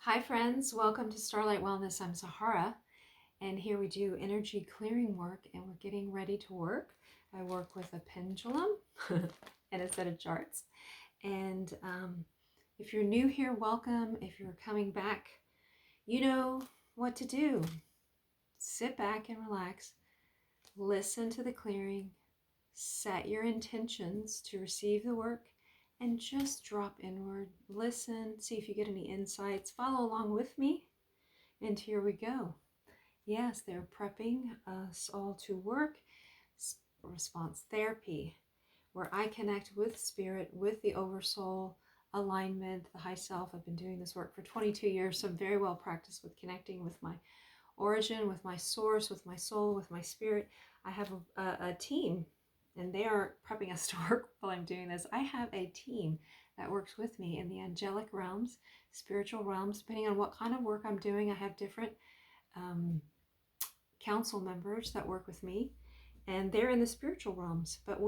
Hi friends, welcome to Starlight Wellness. I'm Sahara, and here we do energy clearing work, and we're getting ready to work. I work with a pendulum and a set of charts. And if you're new here, welcome. If you're coming back, you know what to do. Sit back and relax. Listen to the clearing. Set your intentions to receive the work and just drop inward. Listen, see if you get any insights. Follow along with me. And here we go. Yes, they're prepping us all to work. Response therapy, where I connect with spirit, with the oversoul, alignment, the high self. I've been doing this work for 22 years, so I'm very well practiced with connecting with my origin, with my source, with my soul, with my spirit. I have a team, and they are prepping us to work while I'm doing this. I have a team that works with me in the angelic realms, spiritual realms, depending on what kind of work I'm doing. I have different council members that work with me, and they're in the spiritual realms. But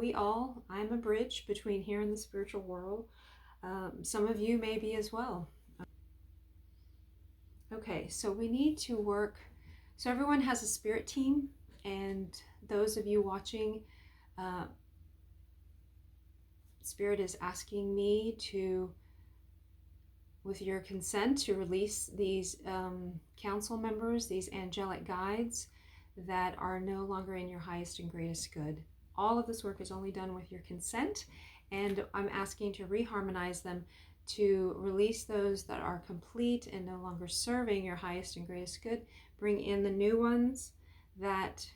I'm a bridge between here and the spiritual world. Some of you may be as well. Okay, so we need to work. So everyone has a spirit team, and those of you watching, Spirit is asking me to, with your consent, to release these council members, these angelic guides that are no longer in your highest and greatest good. All of this work is only done with your consent, and I'm asking to reharmonize them, to release those that are complete and no longer serving your highest and greatest good. Bring in the new ones that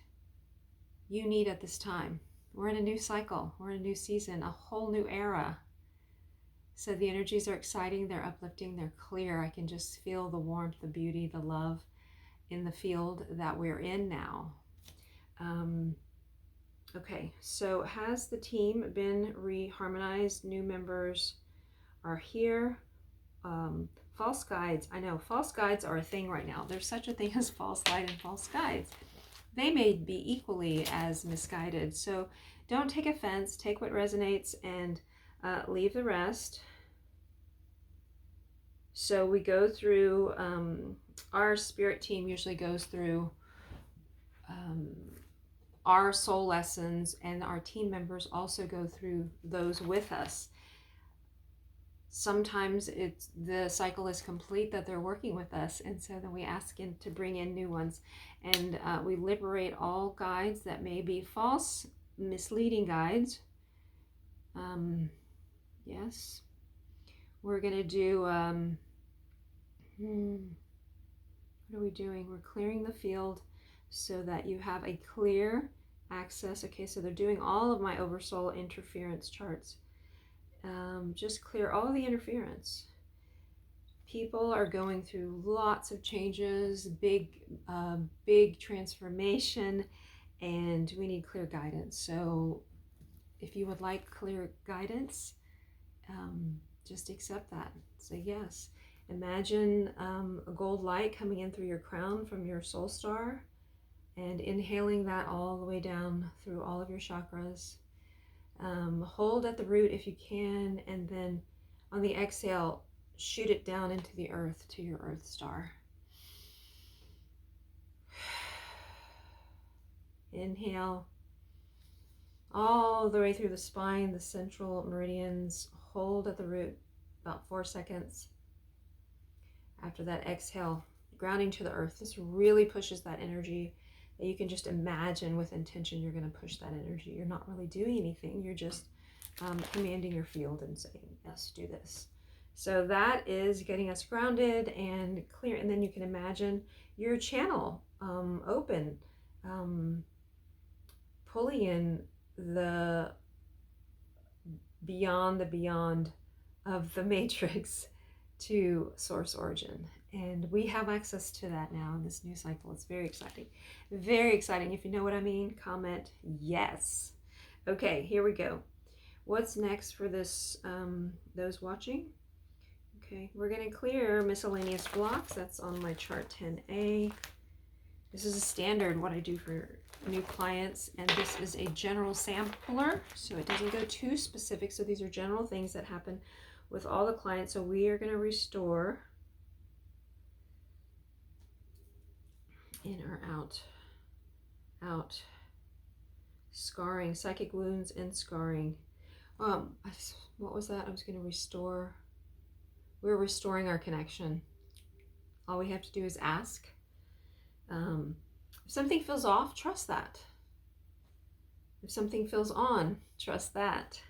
you need at this time. We're in a new cycle, we're in a new season, a whole new era. So the energies are exciting, they're uplifting, they're clear. I can just feel the warmth, the beauty, the love in the field that we're in now. Okay, so has the team been reharmonized? New members are here. False guides. I know false guides are a thing right now. There's such a thing as false light and false guides. They may be equally as misguided. So don't take offense. Take what resonates and leave the rest. So we go through, our spirit team usually goes through our soul lessons, and our team members also go through those with us. Sometimes the cycle is complete that they're working with us, and so then we ask to bring in new ones, and we liberate all guides that may be false, misleading guides. Yes, we're going to do, what are we doing? We're clearing the field so that you have a clear access. Okay, so they're doing all of my Oversoul interference charts. Just clear all the interference. People are going through lots of changes, big transformation, and we need clear guidance. So if you would like clear guidance, just accept that. Say yes. Imagine a gold light coming in through your crown from your soul star, and inhaling that all the way down through all of your chakras. Hold at the root if you can, and then on the exhale, shoot it down into the earth, to your earth star. Inhale all the way through the spine, the central meridians. Hold at the root about 4 seconds. After that, exhale, grounding to the earth. This really pushes that energy that you can just imagine. With intention, you're going to push that energy. You're not really doing anything. You're just commanding your field and saying, yes, do this. So that is getting us grounded and clear. And then you can imagine your channel open, pulling in the beyond of the matrix to source origin. And we have access to that now in this new cycle. It's very exciting. Very exciting. If you know what I mean, comment yes. Okay, here we go. What's next for this, those watching? Okay, we're going to clear miscellaneous blocks. That's on my chart 10A. This is a standard, what I do for new clients, and this is a general sampler, so it doesn't go too specific. So these are general things that happen with all the clients. So we are going to restore In or out, out. Scarring, psychic wounds and scarring. What was that? I was going to restore. We're restoring our connection. All we have to do is ask. If something feels off, trust that. If something feels on, trust that.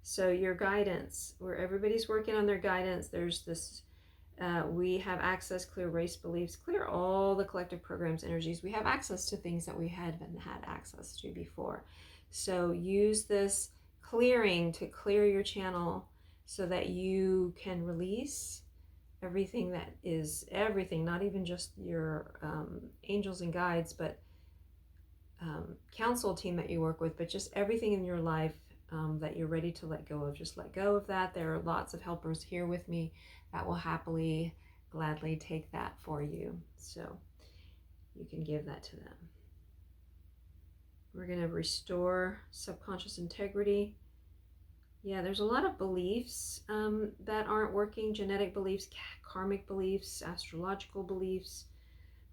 So your guidance, where everybody's working on their guidance, there's this, we have access, clear race beliefs, clear all the collective programs, energies. We have access to things that we hadn't had access to before. So use this clearing to clear your channel so that you can release everything that is everything, not even just your angels and guides, but counsel team that you work with, but just everything in your life that you're ready to let go of. Just let go of that. There are lots of helpers here with me that will happily, gladly take that for you. So you can give that to them. We're going to restore subconscious integrity. Yeah, there's a lot of beliefs that aren't working. Genetic beliefs, karmic beliefs, astrological beliefs,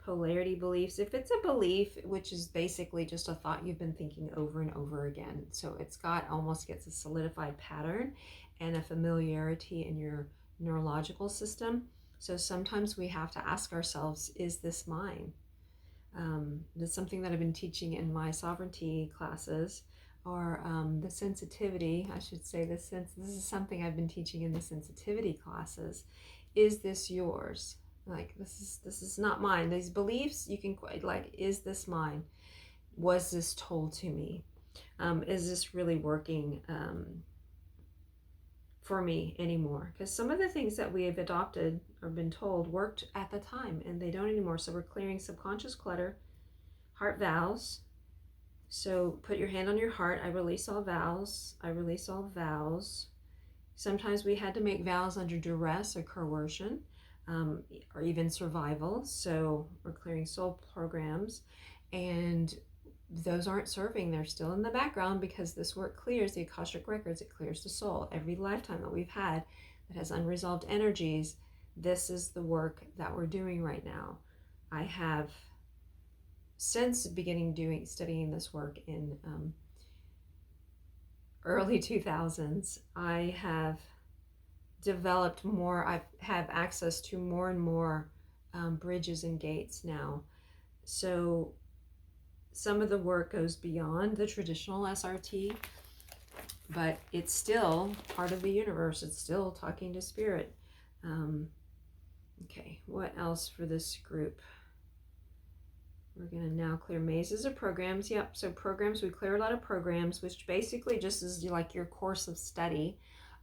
polarity beliefs. If it's a belief, which is basically just a thought you've been thinking over and over again, so it's got almost gets a solidified pattern and a familiarity in your neurological system. So sometimes we have to ask ourselves, is this mine? That's something that I've been teaching in my sovereignty classes, or the sensitivity, I should say. This is something I've been teaching in the sensitivity classes. Is this yours? Like, this is not mine. These beliefs, you can like, is this mine? Was this told to me? Is this really working for me anymore? Because some of the things that we have adopted or been told worked at the time, and they don't anymore. So we're clearing subconscious clutter, heart vows. So put your hand on your heart. I release all vows. I release all vows. Sometimes we had to make vows under duress or coercion. Or even survival. So we're clearing soul programs, and those aren't serving. They're still in the background, because this work clears the Akashic records. It clears the soul. Every lifetime that we've had that has unresolved energies, this is the work that we're doing right now. I have, since beginning studying this work in early 2000s, I have developed more. I have access to more and more bridges and gates now. So some of the work goes beyond the traditional SRT, but it's still part of the universe. It's still talking to spirit. Okay, what else for this group? We're going to now clear mazes of programs. Yep, so programs, we clear a lot of programs, which basically just is like your course of study,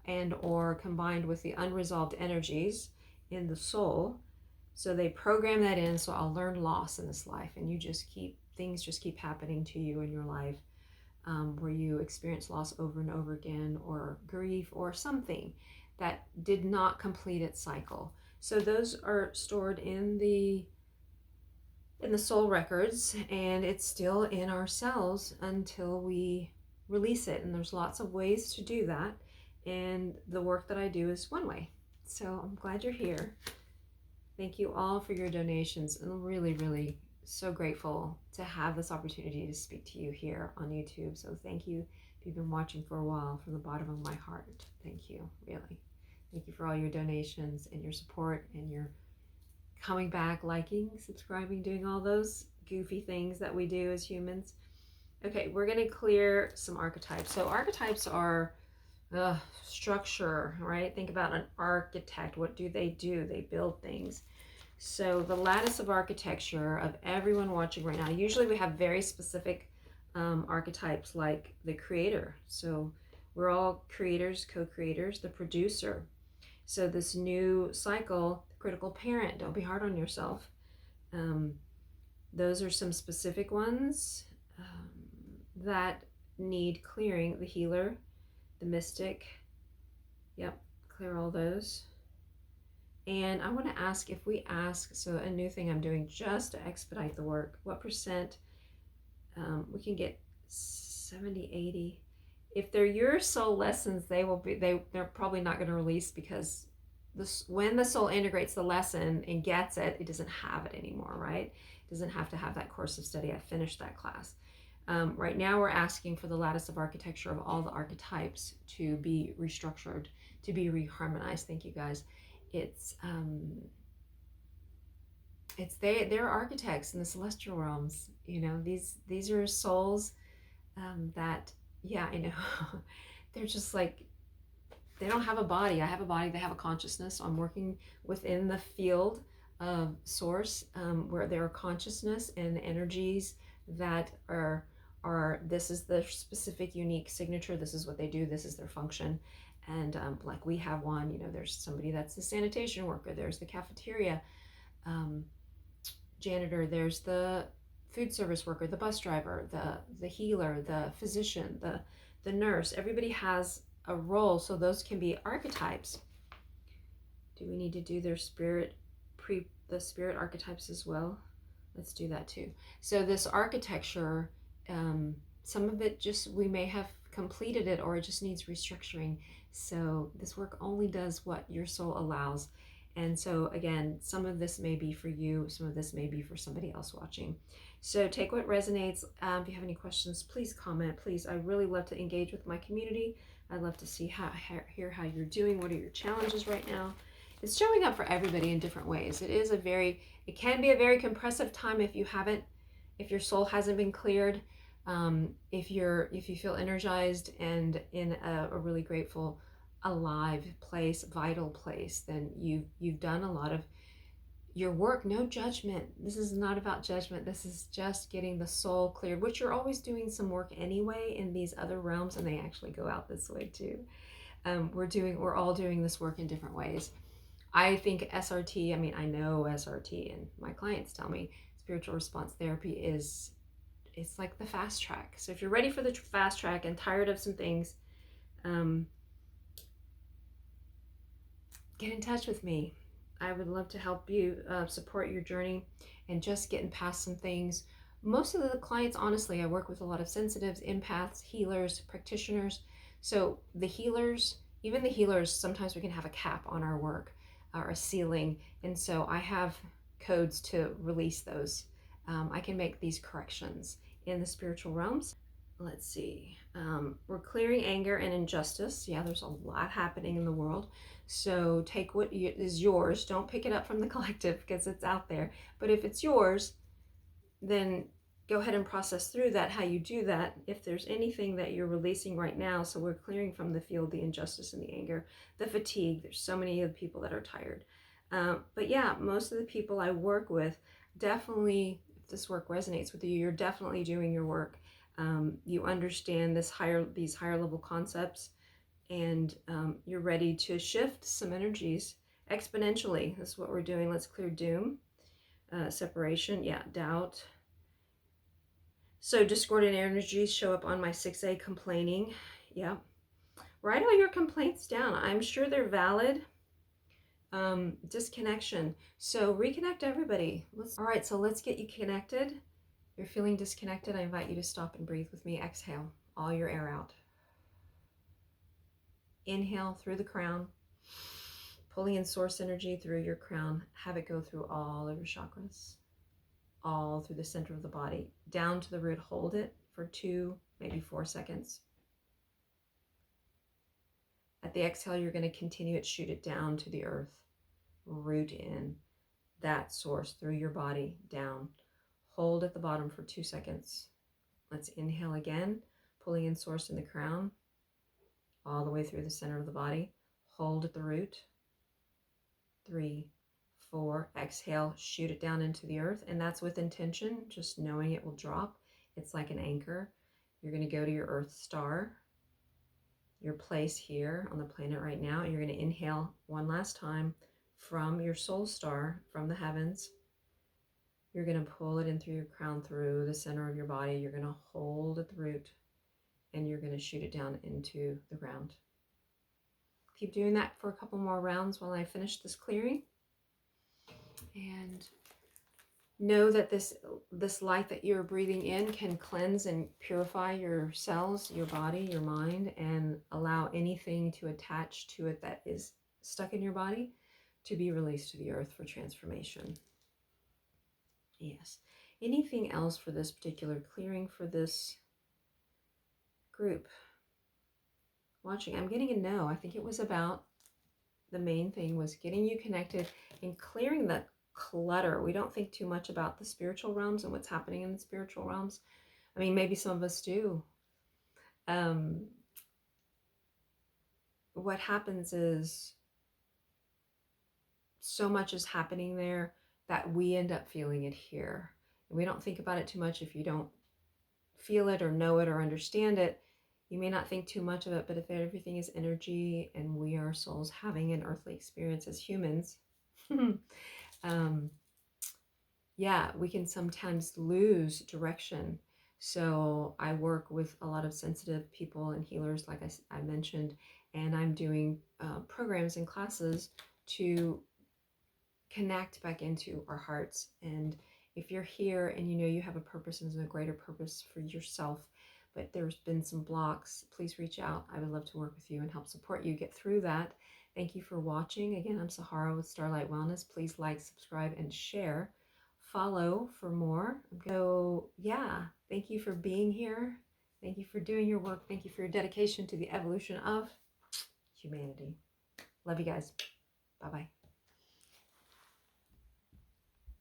and or combined with the unresolved energies in the soul. So they program that in. So I'll learn loss in this life, and things just keep happening to you in your life, where you experience loss over and over again, or grief, or something that did not complete its cycle. So those are stored in the soul records, and it's still in our cells until we release it. And there's lots of ways to do that. And the work that I do is one way. So I'm glad you're here. Thank you all for your donations. I'm really, really so grateful to have this opportunity to speak to you here on YouTube. So thank you if you've been watching for a while, from the bottom of my heart. Thank you, really. Thank you for all your donations and your support and your coming back, liking, subscribing, doing all those goofy things that we do as humans. Okay, we're going to clear some archetypes. So archetypes are structure, right? Think about an architect. What do? They build things. So the lattice of architecture of everyone watching right now, usually we have very specific archetypes, like the creator. So we're all creators, co-creators, the producer. So this new cycle, critical parent, don't be hard on yourself. Those are some specific ones that need clearing. The healer, the mystic, yep, clear all those. And I want to ask, if we ask, so a new thing I'm doing just to expedite the work, what percent we can get 70, 80. If they're your soul lessons, they're probably not going to release, because this, when the soul integrates the lesson and gets it, it doesn't have it anymore, right? It doesn't have to have that course of study. I finished that class. Right now we're asking for the lattice of architecture of all the archetypes to be restructured, to be reharmonized. Thank you guys. It's they're architects in the celestial realms. You know, these are souls that, yeah, I know. They're just like, they don't have a body. I have a body. They have a consciousness. I'm working within the field of source, where there are consciousness and energies that are this is their specific unique signature. This is what they do. This is their function. And like we have one, you know, there's somebody that's the sanitation worker. There's the cafeteria janitor. There's the food service worker, the bus driver, the healer, the physician, the nurse. Everybody has a role, so those can be archetypes. Do we need to do their spirit, the spirit archetypes as well? Let's do that too. So this architecture, some of it just, we may have completed it, or it just needs restructuring. So this work only does what your soul allows. And so again, some of this may be for you, some of this may be for somebody else watching. So take what resonates. If you have any questions, please comment. Please, I really love to engage with my community. I'd love to see hear how you're doing. What are your challenges right now? It's showing up for everybody in different ways. It can be a very compressive time if your soul hasn't been cleared. If you feel energized and in a really grateful, alive place, vital place, then you've done a lot of your work. No judgment. This is not about judgment. This is just getting the soul cleared, which you're always doing some work anyway in these other realms, and they actually go out this way too. We're all doing this work in different ways. I think SRT, I mean, I know SRT, and my clients tell me spiritual response therapy it's like the fast track. So if you're ready for the fast track and tired of some things, get in touch with me. I would love to help you support your journey and just getting past some things. Most of the clients, honestly, I work with a lot of sensitives, empaths, healers, practitioners. So the healers, even the healers, sometimes we can have a cap on our work or a ceiling. And so I have codes to release those. I can make these corrections in the spiritual realms. Let's see. We're clearing anger and injustice. Yeah, there's a lot happening in the world. So take what is yours. Don't pick it up from the collective because it's out there. But if it's yours, then go ahead and process through that, how you do that. If there's anything that you're releasing right now, so we're clearing from the field the injustice and the anger, the fatigue. There's so many of the people that are tired. But yeah, most of the people I work with, definitely, if this work resonates with you, you're definitely doing your work. You understand these higher level concepts, and you're ready to shift some energies exponentially. That's what we're doing. Let's clear doom, separation, yeah, doubt. So discordant energies show up on my 6A, complaining. Yeah, write all your complaints down. I'm sure they're valid. Disconnection. So reconnect everybody. All right, so let's get you connected. You're feeling disconnected. I invite you to stop and breathe with me. Exhale all your air out. Inhale through the crown, pulling in source energy through your crown. Have it go through all of your chakras, all through the center of the body, down to the root. Hold it for 2, maybe 4 seconds. At the exhale, you're going to continue it, shoot it down to the earth. Root in that source through your body, down. Hold at the bottom for 2 seconds. Let's inhale again, pulling in source in the crown, all the way through the center of the body. Hold at the root. 3, 4, exhale, shoot it down into the earth. And that's with intention, just knowing it will drop. It's like an anchor. You're going to go to your earth star, your place here on the planet right now. You're going to inhale one last time from your soul star, from the heavens. You're going to pull it in through your crown, through the center of your body. You're going to hold at the root, and you're going to shoot it down into the ground. Keep doing that for a couple more rounds while I finish this clearing. And know that this light that you're breathing in can cleanse and purify your cells, your body, your mind, and allow anything to attach to it that is stuck in your body. to be released to the earth for transformation. Yes. Anything else for this particular clearing for this group? Watching, I'm getting a no. I think it was about, the main thing was getting you connected and clearing the clutter. We don't think too much about the spiritual realms and what's happening in the spiritual realms. I mean, maybe some of us do. What happens is so much is happening there that we end up feeling it here. And we don't think about it too much. If you don't feel it or know it or understand it, you may not think too much of it. But if everything is energy and we are souls having an earthly experience as humans, yeah, we can sometimes lose direction. So I work with a lot of sensitive people and healers, like I mentioned, and I'm doing programs and classes to connect back into our hearts. And if you're here and you know you have a purpose and there's a greater purpose for yourself, but there's been some blocks, please reach out. I would love to work with you and help support you get through that. Thank you for watching. Again, I'm Sahara with Starlight Wellness. Please like, subscribe, and share. Follow for more. So yeah, thank you for being here. Thank you for doing your work. Thank you for your dedication to the evolution of humanity. Love you guys. Bye-bye.